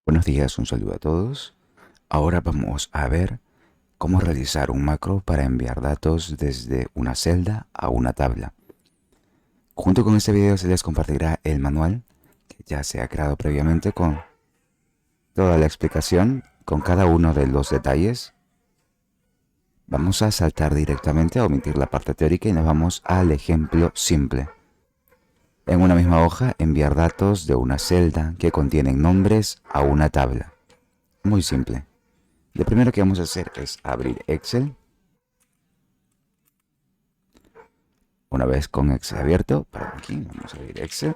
Buenos días, un saludo a todos. Ahora vamos a ver cómo realizar un macro para enviar datos desde una celda a una tabla. Junto con este video se les compartirá el manual que ya se ha creado previamente con toda la explicación, con cada uno de los detalles. Vamos a saltar directamente a omitir la parte teórica y nos vamos al ejemplo simple. En una misma hoja enviar datos de una celda que contienen nombres a una tabla. Muy simple. Lo primero que vamos a hacer es abrir Excel. Una vez con Excel abierto, para aquí, vamos a abrir Excel.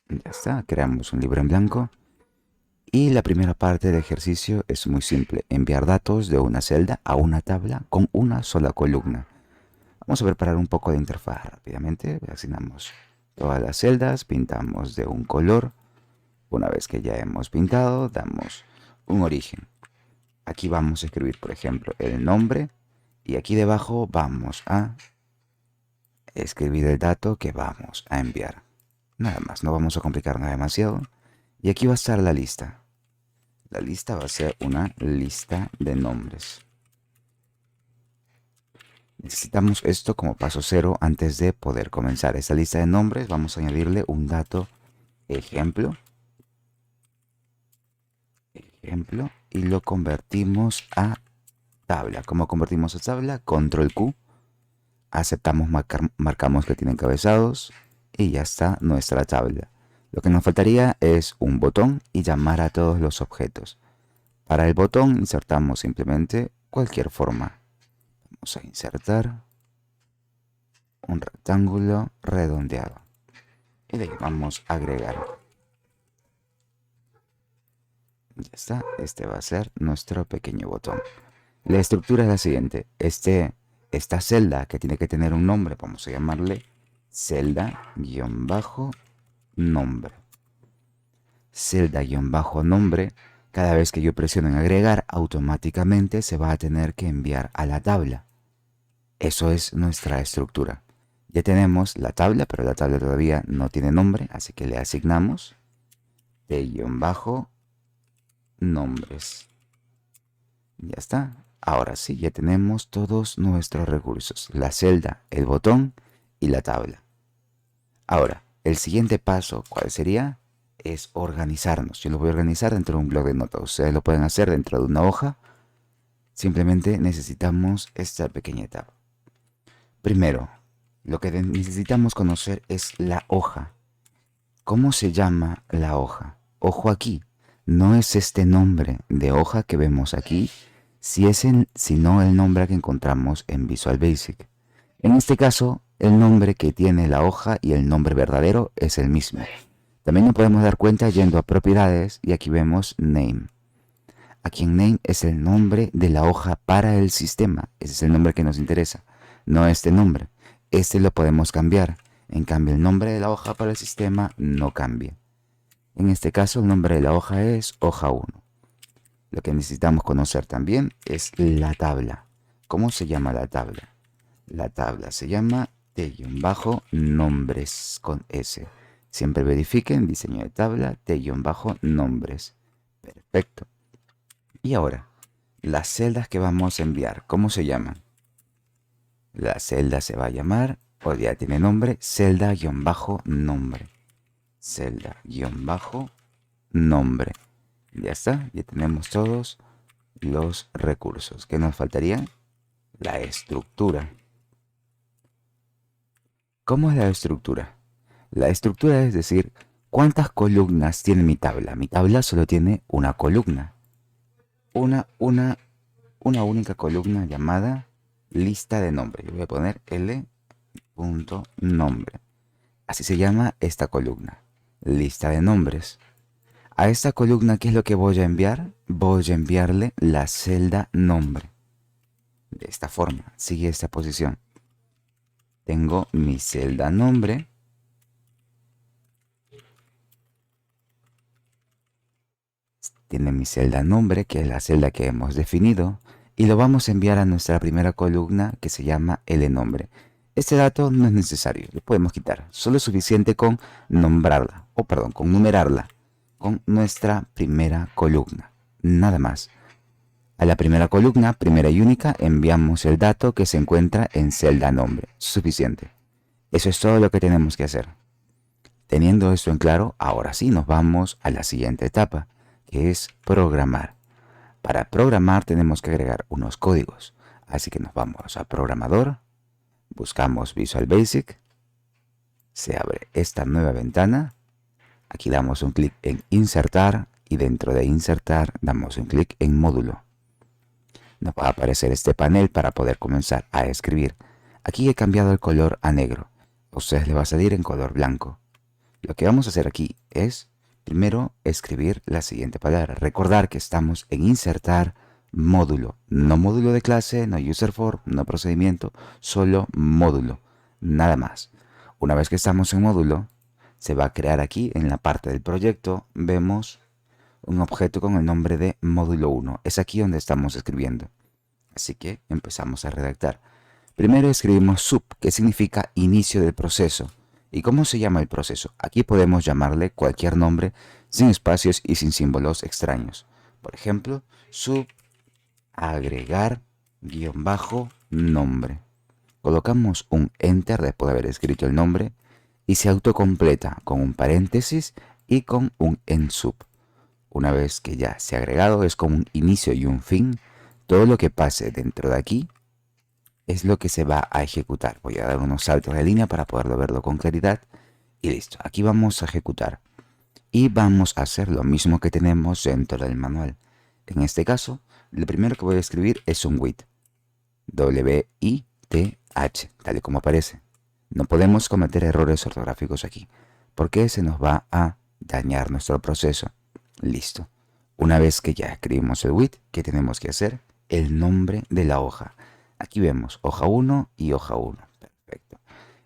Ya está, creamos un libro en blanco. Y la primera parte del ejercicio es muy simple, enviar datos de una celda a una tabla con una sola columna. Vamos a preparar un poco de interfaz rápidamente. Asignamos todas las celdas, pintamos de un color. Una vez que ya hemos pintado, damos un origen. Aquí vamos a escribir, por ejemplo, el nombre. Y aquí debajo vamos a escribir el dato que vamos a enviar. Nada más, no vamos a complicar nada demasiado. Y aquí va a estar la lista. La lista va a ser una lista de nombres. Necesitamos esto como paso cero antes de poder comenzar. Esta lista de nombres vamos a añadirle un dato ejemplo. Y lo convertimos a tabla. ¿Cómo convertimos a tabla? Control Q. Aceptamos, marcamos que tiene encabezados y ya está nuestra tabla. Lo que nos faltaría es un botón y llamar a todos los objetos. Para el botón insertamos simplemente cualquier forma. Vamos a insertar un rectángulo redondeado y le llamamos agregar. Ya está, este va a ser nuestro pequeño botón. La estructura es la siguiente. Esta celda que tiene que tener un nombre, vamos a llamarle celda-nombre. Celda-nombre, cada vez que yo presiono en agregar, automáticamente se va a tener que enviar a la tabla. Eso es nuestra estructura. Ya tenemos la tabla, pero la tabla todavía no tiene nombre, así que le asignamos nombres. Ya está. Ahora sí, ya tenemos todos nuestros recursos. La celda, el botón y la tabla. Ahora, el siguiente paso, ¿cuál sería? Es organizarnos. Yo lo voy a organizar dentro de un bloc de notas. Ustedes lo pueden hacer dentro de una hoja. Simplemente necesitamos esta pequeña etapa. Primero, lo que necesitamos conocer es la hoja. ¿Cómo se llama la hoja? Ojo aquí, no es este nombre de hoja que vemos aquí, sino el nombre que encontramos en Visual Basic. En este caso, el nombre que tiene la hoja y el nombre verdadero es el mismo. También nos podemos dar cuenta yendo a propiedades y aquí vemos name. Aquí en name es el nombre de la hoja para el sistema. Ese es el nombre que nos interesa, no este nombre. Este lo podemos cambiar. En cambio, el nombre de la hoja para el sistema no cambia. En este caso, el nombre de la hoja es hoja 1. Lo que necesitamos conocer también es la tabla. ¿Cómo se llama la tabla? La tabla se llama T-nombres con S. Siempre verifiquen diseño de tabla T-nombres. Perfecto. Y ahora, las celdas que vamos a enviar, ¿cómo se llaman? La celda se va a llamar, o ya tiene nombre, celda-nombre. Celda-nombre. Ya está, ya tenemos todos los recursos. ¿Qué nos faltaría? La estructura. ¿Cómo es la estructura? La estructura es decir, ¿cuántas columnas tiene mi tabla? Mi tabla solo tiene una columna. Una única columna llamada lista de nombre. Yo voy a poner L.nombre. Así se llama esta columna, lista de nombres. A esta columna, ¿qué es lo que voy a enviar? Voy a enviarle la celda nombre. De esta forma, sigue esta posición. Tengo mi celda nombre. Tiene mi celda nombre, que es la celda que hemos definido. Y lo vamos a enviar a nuestra primera columna que se llama L nombre. Este dato no es necesario, lo podemos quitar. Solo es suficiente con nombrarla, con numerarla, con nuestra primera columna. Nada más. A la primera columna, primera y única, enviamos el dato que se encuentra en celda nombre. Suficiente. Eso es todo lo que tenemos que hacer. Teniendo esto en claro, ahora sí nos vamos a la siguiente etapa, que es programar. Para programar tenemos que agregar unos códigos. Así que nos vamos a programador, buscamos Visual Basic, se abre esta nueva ventana, aquí damos un clic en insertar y dentro de insertar damos un clic en módulo. Nos va a aparecer este panel para poder comenzar a escribir. Aquí he cambiado el color a negro, a ustedes les va a salir en color blanco. Lo que vamos a hacer aquí es primero escribir la siguiente palabra. Recordar que estamos en insertar módulo, no módulo de clase, no user form, no procedimiento, solo módulo, nada más. Una vez que estamos en módulo, se va a crear aquí en la parte del proyecto, vemos un objeto con el nombre de módulo 1. Es aquí donde estamos escribiendo. Así que empezamos a redactar. Primero escribimos sub, que significa inicio del proceso. ¿Y cómo se llama el proceso? Aquí podemos llamarle cualquier nombre sin espacios y sin símbolos extraños. Por ejemplo, sub agregar guión bajo nombre. Colocamos un enter después de haber escrito el nombre y se autocompleta con un paréntesis y con un end sub. Una vez que ya se ha agregado, es como un inicio y un fin. Todo lo que pase dentro de aquí es lo que se va a ejecutar. Voy a dar unos saltos de línea para poderlo verlo con claridad. Y listo, aquí vamos a ejecutar. Y vamos a hacer lo mismo que tenemos dentro del manual. En este caso, lo primero que voy a escribir es un with. W-I-T-H, tal y como aparece. No podemos cometer errores ortográficos aquí, porque se nos va a dañar nuestro proceso. Listo. Una vez que ya escribimos el with, ¿qué tenemos que hacer? El nombre de la hoja. Aquí vemos hoja 1 y hoja 1. Perfecto.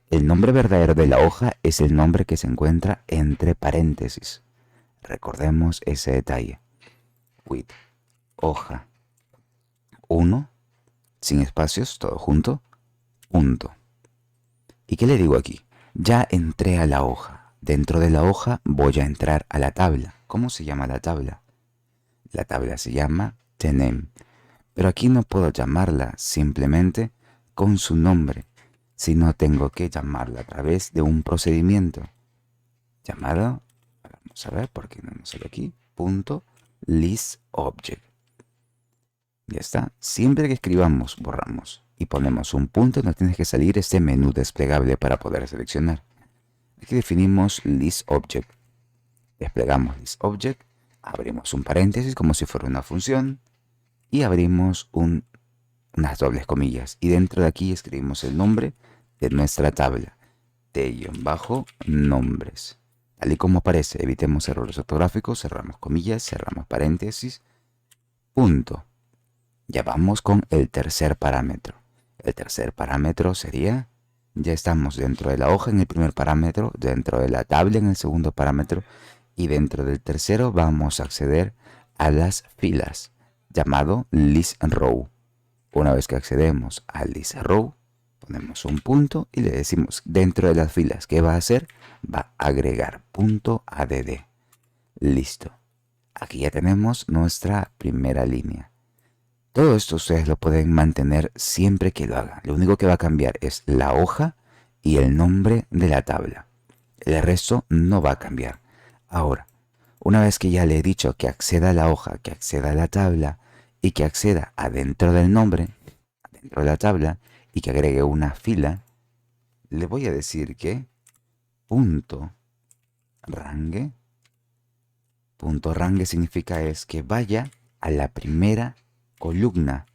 El nombre verdadero de la hoja es el nombre que se encuentra entre paréntesis. Recordemos ese detalle. With hoja 1, sin espacios, todo junto, punto. ¿Y qué le digo aquí? Ya entré a la hoja. Dentro de la hoja voy a entrar a la tabla. ¿Cómo se llama la tabla? La tabla se llama TheName. Pero aquí no puedo llamarla simplemente con su nombre, sino tengo que llamarla a través de un procedimiento llamado, vamos a ver por qué no nos sale aquí, punto listObject. Ya está. Siempre que escribamos, borramos y ponemos un punto, nos tiene que salir este menú desplegable para poder seleccionar. Aquí definimos listObject. Desplegamos listObject, abrimos un paréntesis como si fuera una función y abrimos unas dobles comillas. Y dentro de aquí escribimos el nombre de nuestra tabla, t-nombres. Tal y como aparece, evitemos errores ortográficos, cerramos comillas, cerramos paréntesis, punto. Ya vamos con el tercer parámetro. El tercer parámetro sería, ya estamos dentro de la hoja en el primer parámetro, dentro de la tabla en el segundo parámetro y dentro del tercero vamos a acceder a las filas, llamado listRow. Una vez que accedemos a listRow, ponemos un punto y le decimos dentro de las filas, ¿qué va a hacer? Va a agregar punto .add. Listo. Aquí ya tenemos nuestra primera línea. Todo esto ustedes lo pueden mantener siempre que lo hagan. Lo único que va a cambiar es la hoja y el nombre de la tabla. El resto no va a cambiar. Ahora, una vez que ya le he dicho que acceda a la hoja, que acceda a la tabla y que acceda adentro del nombre, adentro de la tabla y que agregue una fila, le voy a decir que punto range significa es que vaya a la primera columna.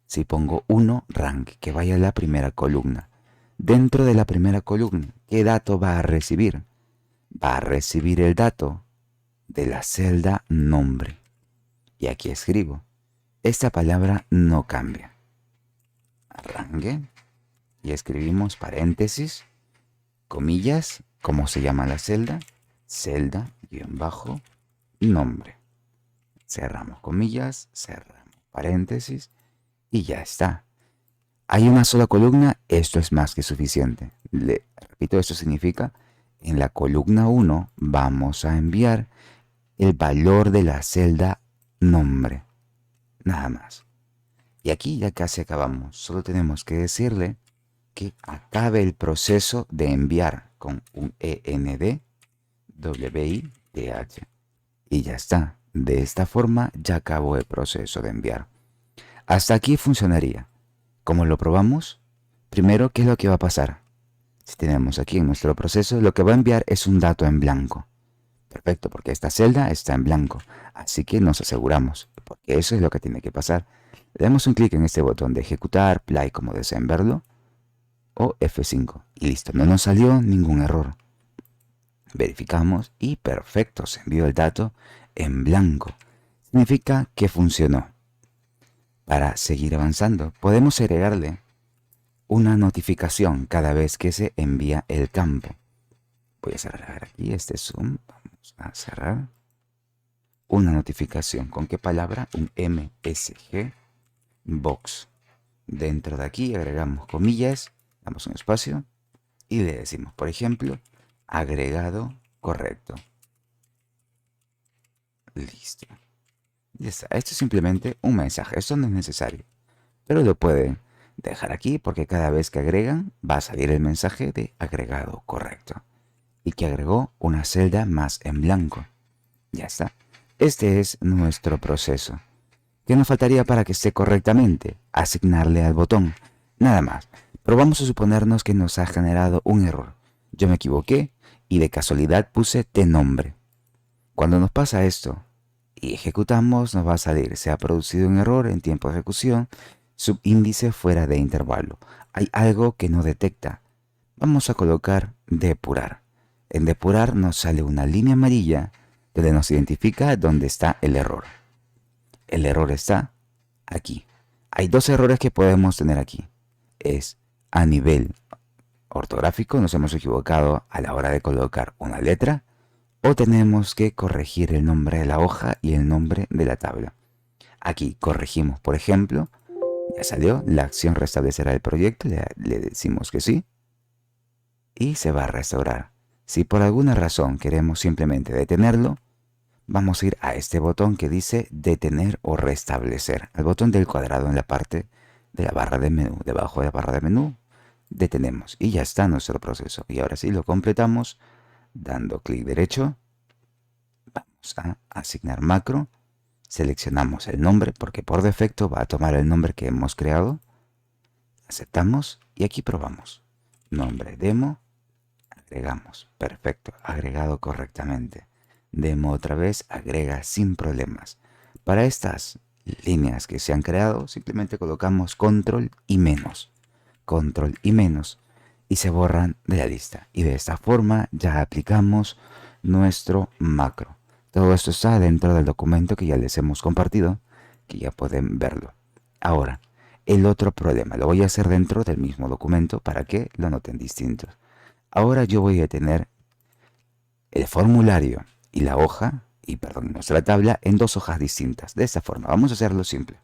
Si pongo 1 rank, que vaya a la primera columna. Dentro de la primera columna, ¿qué dato va a recibir? Va a recibir el dato de la celda nombre. Y aquí escribo. Esta palabra no cambia. Range. Y escribimos paréntesis, comillas, ¿cómo se llama la celda? Celda, guión bajo, nombre. Cerramos comillas, cerramos paréntesis y ya está. hay una sola columna, esto es más que suficiente. Le repito, esto significa, en la columna 1 vamos a enviar el valor de la celda nombre, nada más. Y aquí ya casi acabamos, solo tenemos que decirle que acabe el proceso de enviar con un END WITH. Y ya está, de esta forma ya acabó el proceso de enviar. Hasta aquí funcionaría. ¿Cómo lo probamos? Primero, ¿qué es lo que va a pasar? Si tenemos aquí en nuestro proceso, lo que va a enviar es un dato en blanco. Perfecto, porque esta celda está en blanco. Así que nos aseguramos, porque eso es lo que tiene que pasar. Le damos un clic en este botón de ejecutar, play como deseen verlo, o F5. Y listo, no nos salió ningún error. Verificamos y perfecto, se envió el dato en blanco. Significa que funcionó. Para seguir avanzando, podemos agregarle una notificación cada vez que se envía el campo. Voy a cerrar aquí este zoom. Vamos a cerrar. Una notificación. ¿Con qué palabra? Un MSG box. Dentro de aquí agregamos comillas, damos un espacio y le decimos, por ejemplo, agregado correcto. Listo. Ya está. Esto es simplemente un mensaje. Esto no es necesario. Pero lo pueden dejar aquí porque cada vez que agregan va a salir el mensaje de agregado correcto. Y que agregó una celda más en blanco. Ya está. Este es nuestro proceso. ¿Qué nos faltaría para que esté correctamente? Asignarle al botón. Nada más. Pero vamos a suponernos que nos ha generado un error. Yo me equivoqué y de casualidad puse de nombre. Cuando nos pasa esto y ejecutamos, nos va a salir: se ha producido un error en tiempo de ejecución, subíndice fuera de intervalo. Hay algo que no detecta. Vamos a colocar depurar. En depurar nos sale una línea amarilla donde nos identifica dónde está el error. El error está aquí. Hay dos errores que podemos tener aquí. Es a nivel ortográfico, nos hemos equivocado a la hora de colocar una letra, o tenemos que corregir el nombre de la hoja y el nombre de la tabla. Aquí corregimos, por ejemplo, ya salió, la acción restablecerá el proyecto, le decimos que sí, y se va a restaurar. Si por alguna razón queremos simplemente detenerlo, vamos a ir a este botón que dice detener o restablecer, al botón del cuadrado en la parte de la barra de menú. Debajo de la barra de menú detenemos y ya está nuestro proceso. Y ahora sí lo completamos dando clic derecho. Vamos a asignar macro. Seleccionamos el nombre porque por defecto va a tomar el nombre que hemos creado. Aceptamos y aquí probamos. Nombre demo. Agregamos. Perfecto. Agregado correctamente. Demo otra vez. Agrega sin problemas. Para estas líneas que se han creado, simplemente colocamos control y menos. Control y menos. Y se borran de la lista. Y de esta forma ya aplicamos nuestro macro. Todo esto está dentro del documento que ya les hemos compartido, que ya pueden verlo. Ahora, el otro problema lo voy a hacer dentro del mismo documento para que lo noten distintos. Ahora yo voy a tener el formulario y la hoja, nuestra tabla en dos hojas distintas. De esta forma, vamos a hacerlo simple.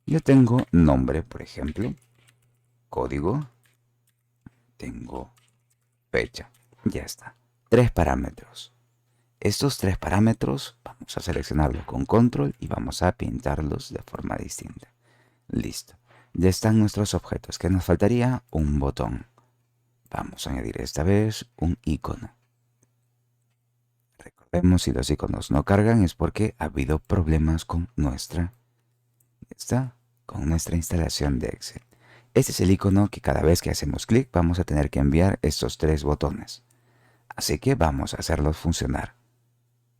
Yo tengo nombre, por ejemplo, código, tengo fecha, ya está. 3 parámetros. Estos 3 parámetros vamos a seleccionarlos con control y vamos a pintarlos de forma distinta. Listo. Ya están nuestros objetos. ¿Qué nos faltaría? Un botón. Vamos a añadir esta vez un icono. Recordemos, si los iconos no cargan es porque ha habido problemas con nuestra instalación de Excel. Este es el icono que cada vez que hacemos clic vamos a tener que enviar estos 3 botones. Así que vamos a hacerlos funcionar.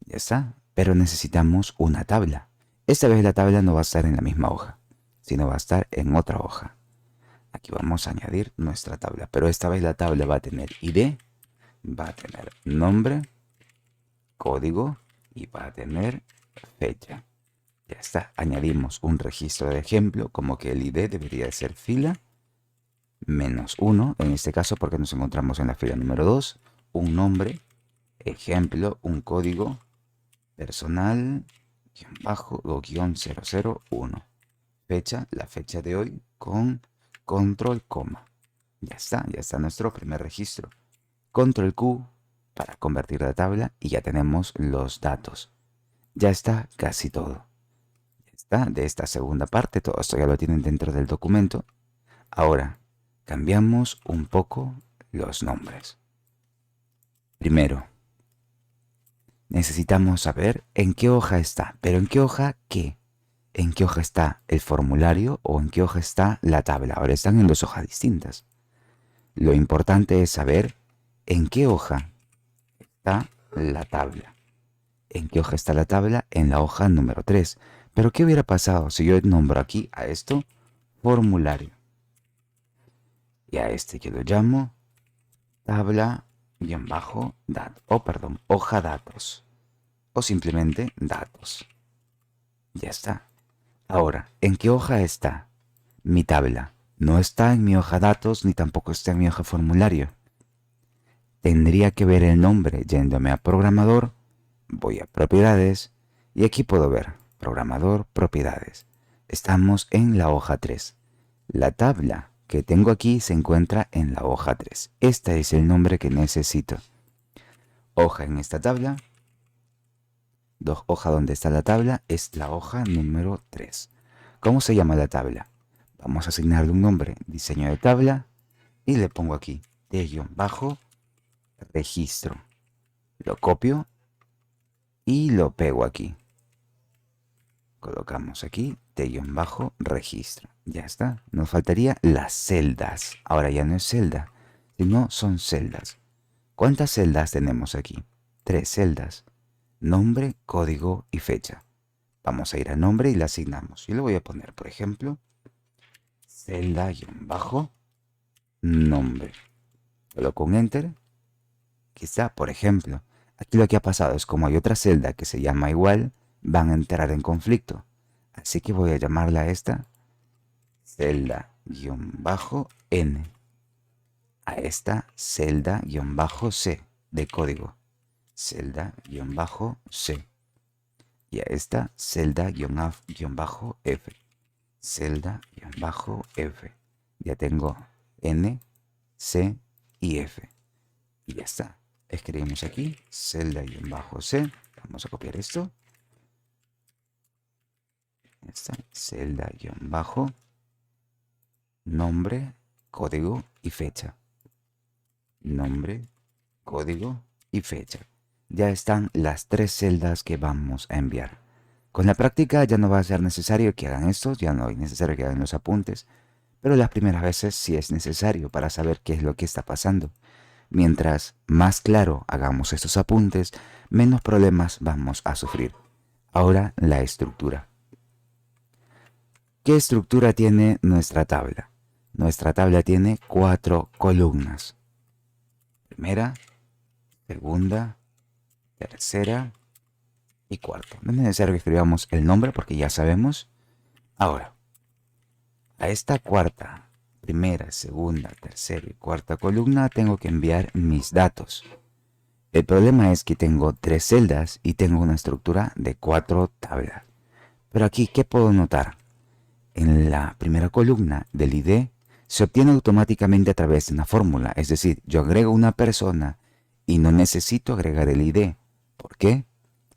Ya está, pero necesitamos una tabla. Esta vez la tabla no va a estar en la misma hoja, sino va a estar en otra hoja. Aquí vamos a añadir nuestra tabla, pero esta vez la tabla va a tener ID, va a tener nombre, código y va a tener fecha. Ya está, añadimos un registro de ejemplo, como que el ID debería ser fila -1, en este caso porque nos encontramos en la fila número 2, un nombre, ejemplo, un código, personal, -001. Fecha, la fecha de hoy con control, coma. Ya está nuestro primer registro. Control Q para convertir la tabla y ya tenemos los datos. Ya está casi todo. Ya está de esta segunda parte, todo esto ya lo tienen dentro del documento. Ahora, cambiamos un poco los nombres. Primero, necesitamos saber en qué hoja está. ¿Pero en qué hoja qué? ¿En qué hoja está el formulario o en qué hoja está la tabla? Ahora están en dos hojas distintas. Lo importante es saber en qué hoja está la tabla. ¿En qué hoja está la tabla? En la hoja número 3. Pero ¿qué hubiera pasado si yo nombro aquí a esto formulario? Y a este yo lo llamo hoja datos. O simplemente datos. Ya está. Ahora, ¿en qué hoja está mi tabla? No está en mi hoja datos ni tampoco está en mi hoja formulario. Tendría que ver el nombre yéndome a programador, voy a propiedades y aquí puedo ver programador, propiedades. Estamos en la hoja 3. La tabla que tengo aquí se encuentra en la hoja 3. Este es el nombre que necesito. Hoja en esta tabla. Hoja donde está la tabla es la hoja número 3. ¿Cómo se llama la tabla? Vamos a asignarle un nombre, diseño de tabla, y le pongo aquí T-registro. Lo copio y lo pego aquí. Colocamos aquí T-registro. Ya está. Nos faltaría las celdas. Ahora ya no es celda, sino son celdas. ¿Cuántas celdas tenemos aquí? 3 celdas. Nombre, código y fecha. Vamos a ir a nombre y le asignamos. Yo le voy a poner, por ejemplo, celda-nombre. Coloco un enter. Quizá, por ejemplo, aquí lo que ha pasado es como hay otra celda que se llama igual, van a entrar en conflicto. Así que voy a llamarla a esta celda-n. A esta celda-c de código. Celda-c. Y a esta celda-f. Celda-f. Ya tengo n, c y f. Y ya está. Escribimos aquí celda-c. Vamos a copiar esto. Esta celda-nombre, código y fecha. Nombre, código y fecha. Ya están las 3 celdas que vamos a enviar. Con la práctica ya no va a ser necesario que hagan esto, ya no es necesario que hagan los apuntes, pero las primeras veces sí es necesario para saber qué es lo que está pasando. Mientras más claro hagamos estos apuntes, menos problemas vamos a sufrir. Ahora la estructura. ¿Qué estructura tiene nuestra tabla? Nuestra tabla tiene 4 columnas. Primera, segunda, tercera y cuarta. No es necesario que escribamos el nombre porque ya sabemos. Ahora, a esta cuarta, primera, segunda, tercera y cuarta columna tengo que enviar mis datos. El problema es que tengo 3 celdas y tengo una estructura de 4 tablas. Pero aquí, ¿qué puedo notar? En la primera columna del ID se obtiene automáticamente a través de una fórmula. Es decir, yo agrego una persona y no necesito agregar el ID. ¿Por qué?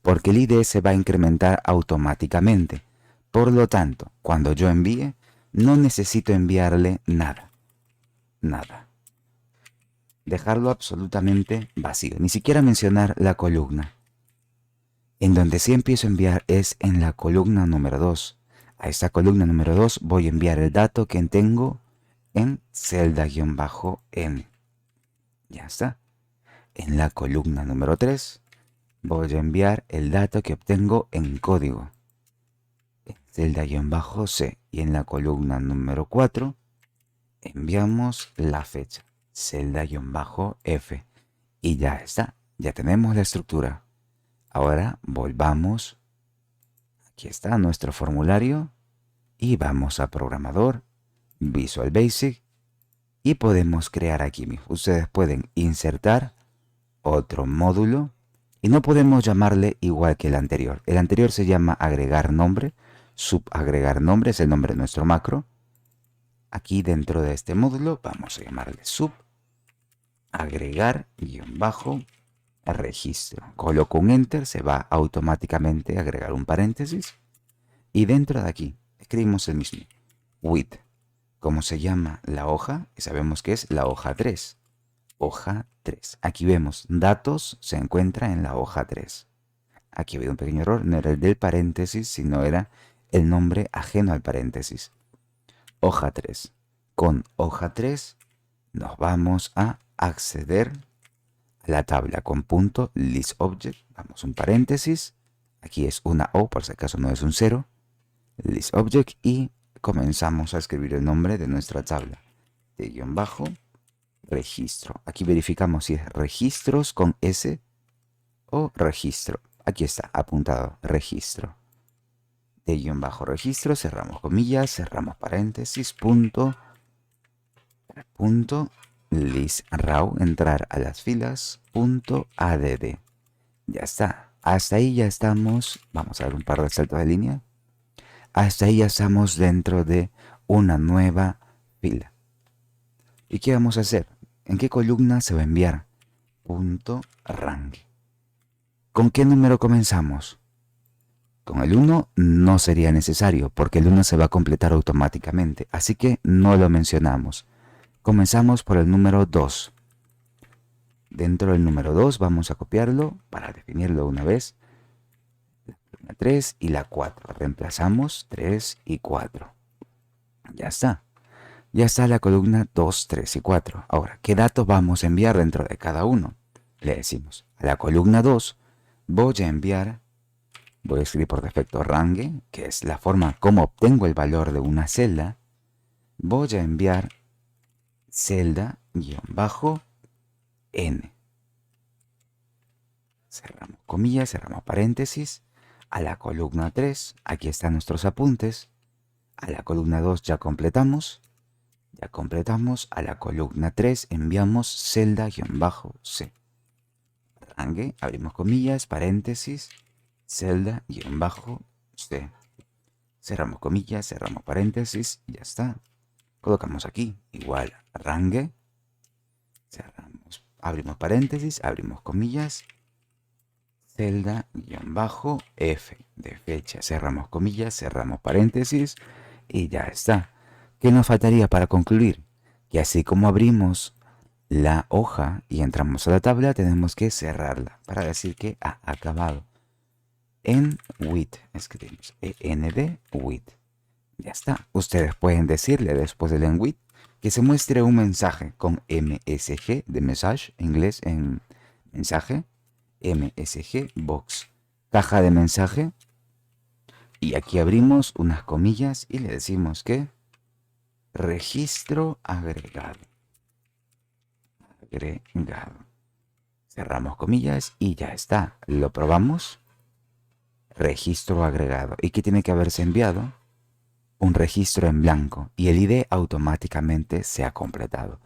Porque el ID se va a incrementar automáticamente. Por lo tanto, cuando yo envíe, no necesito enviarle nada. Nada. Dejarlo absolutamente vacío. Ni siquiera mencionar la columna. En donde sí empiezo a enviar es en la columna número 2. A esta columna número 2 voy a enviar el dato que tengo en celda-n. Ya está. En la columna número 3 voy a enviar el dato que obtengo en código. En celda-c. Y en la columna número 4 enviamos la fecha. Celda-f. Y ya está. Ya tenemos la estructura. Ahora volvamos. Aquí está nuestro formulario. Y vamos a programador, Visual Basic. Y podemos crear aquí mismo. Ustedes pueden insertar otro módulo. Y no podemos llamarle igual que el anterior. El anterior se llama agregar nombre. Subagregar nombre es el nombre de nuestro macro. aquí dentro de este módulo vamos a llamarle sub, agregar, guión bajo, registro. Coloco un enter, se va automáticamente a agregar un paréntesis. Y dentro de aquí escribimos el mismo, with. ¿Cómo se llama la hoja? Y sabemos que es la hoja 3. Hoja 3. Aquí vemos, datos se encuentra en la hoja 3. Aquí ha habido un pequeño error, no era el del paréntesis, sino era el nombre ajeno al paréntesis. Hoja 3. Con hoja 3 nos vamos a acceder a la tabla con punto listObject. Vamos un paréntesis. Aquí es una O, por si acaso no es un 0. ListObject y comenzamos a escribir el nombre de nuestra tabla. De guión bajo, registro. Aquí verificamos si es registros con S o registro. Aquí está apuntado, registro. De guión bajo registro, cerramos comillas, cerramos paréntesis, punto listrow, entrar a las filas, punto add. Ya está. Hasta ahí ya estamos. Vamos a dar un par de saltos de línea. Hasta ahí ya estamos dentro de una nueva fila. ¿Y qué vamos a hacer? ¿En qué columna se va a enviar? Punto rank. ¿Con qué número comenzamos? Con el 1 no sería necesario porque el 1 se va a completar automáticamente, así que no lo mencionamos. Comenzamos por el número 2. Dentro del número 2 vamos a copiarlo para definirlo una vez. La 3 y la 4. Reemplazamos 3 y 4. Ya está. Ya está la columna 2, 3 y 4. Ahora, ¿qué datos vamos a enviar dentro de cada uno? Le decimos a la columna 2 voy a escribir por defecto range, que es la forma como obtengo el valor de una celda. Voy a enviar celda-n. Cerramos comillas, cerramos paréntesis. A la columna 3, aquí están nuestros apuntes. A la columna 2 ya completamos. Ya completamos. A la columna 3 enviamos celda-c. Range, abrimos comillas, paréntesis, celda-c. Cerramos comillas, cerramos paréntesis, ya está. Colocamos aquí, igual, range, cerramos, abrimos paréntesis, abrimos comillas, celda-f de fecha, cerramos comillas, cerramos paréntesis y ya está. ¿Qué nos faltaría para concluir? Que así como abrimos la hoja y entramos a la tabla, tenemos que cerrarla para decir que ha acabado. En with, escribimos end with. Ya está. Ustedes pueden decirle después del en with que se muestre un mensaje con MSG de message, en inglés en mensaje, MSG box, caja de mensaje. Y aquí abrimos unas comillas y le decimos que registro agregado. Cerramos comillas y ya está. Lo probamos. Registro agregado. ¿Y qué tiene que haberse enviado? Un registro en blanco y el ID automáticamente se ha completado.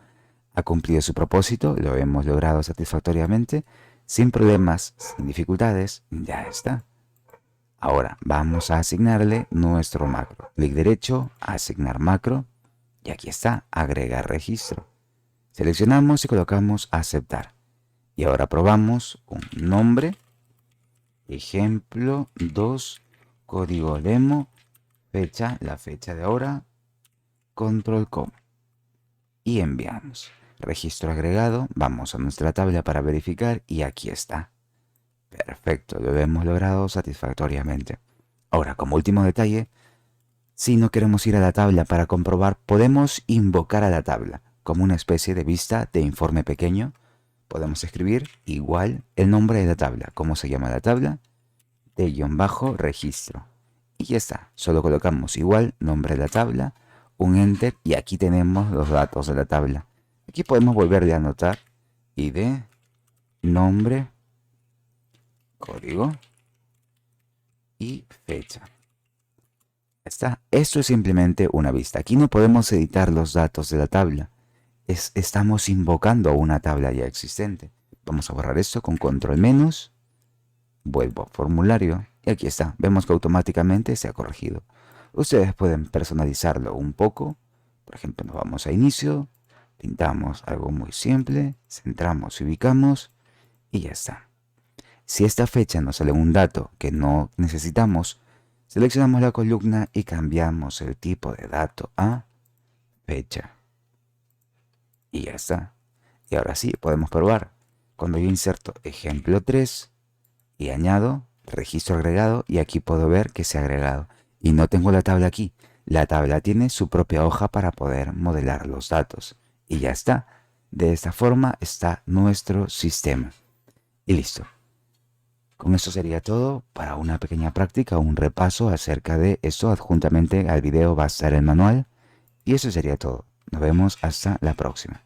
Ha cumplido su propósito, lo hemos logrado satisfactoriamente, sin problemas, sin dificultades, ya está. Ahora vamos a asignarle nuestro macro. Clic derecho, asignar macro y aquí está, agregar registro. Seleccionamos y colocamos aceptar. Y ahora probamos un nombre, ejemplo 2, código demo, fecha, la fecha de ahora, control com. Y enviamos. Registro agregado, vamos a nuestra tabla para verificar y aquí está. Perfecto, lo hemos logrado satisfactoriamente. Ahora, como último detalle, si no queremos ir a la tabla para comprobar, podemos invocar a la tabla como una especie de vista de informe pequeño. Podemos escribir igual el nombre de la tabla, cómo se llama la tabla, de guión bajo registro. Y ya está, solo colocamos igual nombre de la tabla, un enter y aquí tenemos los datos de la tabla. Aquí podemos volver a anotar ID, nombre, código y fecha. Está. Esto es simplemente una vista. Aquí no podemos editar los datos de la tabla. Estamos invocando a una tabla ya existente. Vamos a borrar esto con control menos. Vuelvo a formulario y aquí está. Vemos que automáticamente se ha corregido. Ustedes pueden personalizarlo un poco Por ejemplo, nos vamos a inicio, pintamos algo muy simple, centramos y ubicamos y ya está. Si esta fecha nos sale un dato que no necesitamos, seleccionamos la columna y cambiamos el tipo de dato a fecha. Y ya está. Y ahora sí, podemos probar. Cuando yo inserto ejemplo 3 y añado registro agregado, y aquí puedo ver que se ha agregado. Y no tengo la tabla aquí. La tabla tiene su propia hoja para poder modelar los datos. Y ya está. De esta forma está nuestro sistema. Y listo. Con esto sería todo. Para una pequeña práctica, un repaso acerca de esto, adjuntamente al video va a estar el manual. Y eso sería todo. Nos vemos hasta la próxima.